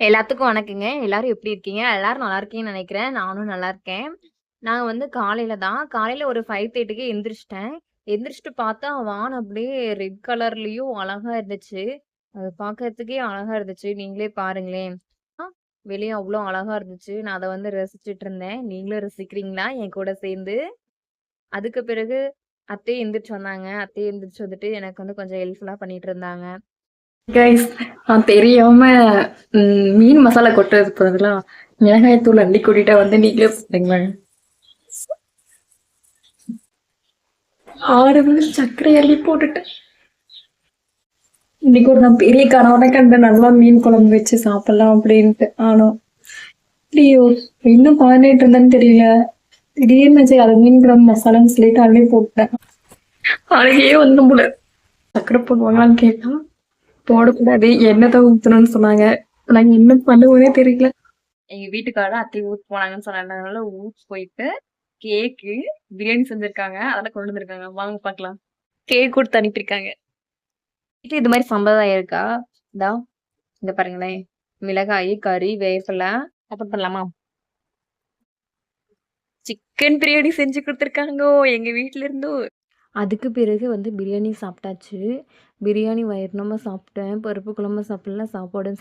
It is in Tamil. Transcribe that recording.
எல்லாத்துக்கும் வணக்கங்க. எல்லாரும் எப்படி இருக்கீங்க? எல்லாரும் நல்லா இருக்கீங்கன்னு நெனைக்கிறேன். நானும் நல்லா இருக்கேன். நான் வந்து காலையில ஒரு 5:30க்கே எந்திரிச்சுட்டேன். எந்திரிச்சுட்டு பார்த்தா வானம் அப்படியே ரெட் கலர்லயும் அழகா இருந்துச்சு. அத பார்க்கறதுக்கே அழகா இருந்துச்சு. நீங்களே பாருங்களேன். ஆ வெளிய அவ்ளோ அழகா இருந்துச்சு. நான் அத வந்து ரசிச்சுட்டு இருந்தேன். நீங்களும் ரசிக்கிறீங்களா என் கூட சேர்ந்து? அதுக்கு பிறகு அத்தையும் எந்திரிச்சு வந்தாங்க. அத்தையும் எந்திரிச்சு வந்துட்டு எனக்கு வந்து கொஞ்சம் ஹெல்ப்ஃபுல்லா பண்ணிட்டு இருந்தாங்க. கைஸ், நான் தெரியாம மீன் மசாலா கொட்டுறதுக்கு பதிலா மிளகாய் தூள் அள்ளி கூட்டிட்டா வந்து நீங்களே சொல்றீங்களா? 6 மணி சர்க்கரை அள்ளி போட்டுட்டேன். இன்னைக்கு ஒரு நான் பெரிய கனவுன கண்ட நல்லா மீன் குழம்பு வச்சு சாப்பிடலாம் அப்படின்ட்டு. ஆனா இல்லையோ, இன்னும் பாடிட்டு இருந்தேன்னு தெரியல. திடீர்னு சரி அது மீன் குழம்பு மசாலான்னு சொல்லிட்டு அள்ளி போட்டேன். அழகையே வந்து போல சர்க்கரை போடுவாங்களான்னு கேட்டா போடக்கூடாது, எண்ணெய் ஊத்தணும்னு சொன்னாங்க. நாங்க என்ன பண்ணுவோனே தெரியல. எங்க வீட்டுக்காரர் அத்தை ஊருக்கு போனாங்கன்னு சொன்னதுனால ஊருக்கு போயிட்டு கேக்கு, பிரியாணி செஞ்சிருக்காங்க. அதெல்லாம் கொண்டு வந்திருக்காங்க. வாங்க பார்க்கலாம். கேக் குடுத்து அனுப்பியிருக்காங்க. வீட்ல இது மாரி சம்பிரதாயம் இருக்கா? இந்தா இங்க பாருங்களேன். மிளகாயி, கறி, வேப்பில ஓப்பன் பண்ணலாமா? சிக்கன் பிரியாணி செஞ்சு குடுத்துருக்காங்கோ எங்க வீட்ல இருந்து. அதுக்கு பிறகு வந்து பிரியாணி சாப்பிட்டாச்சு. பிரியாணி வயிறுனமா சாப்பிட்டேன். பருப்பு குழம்பு சாப்பிடல, சாப்பாடும்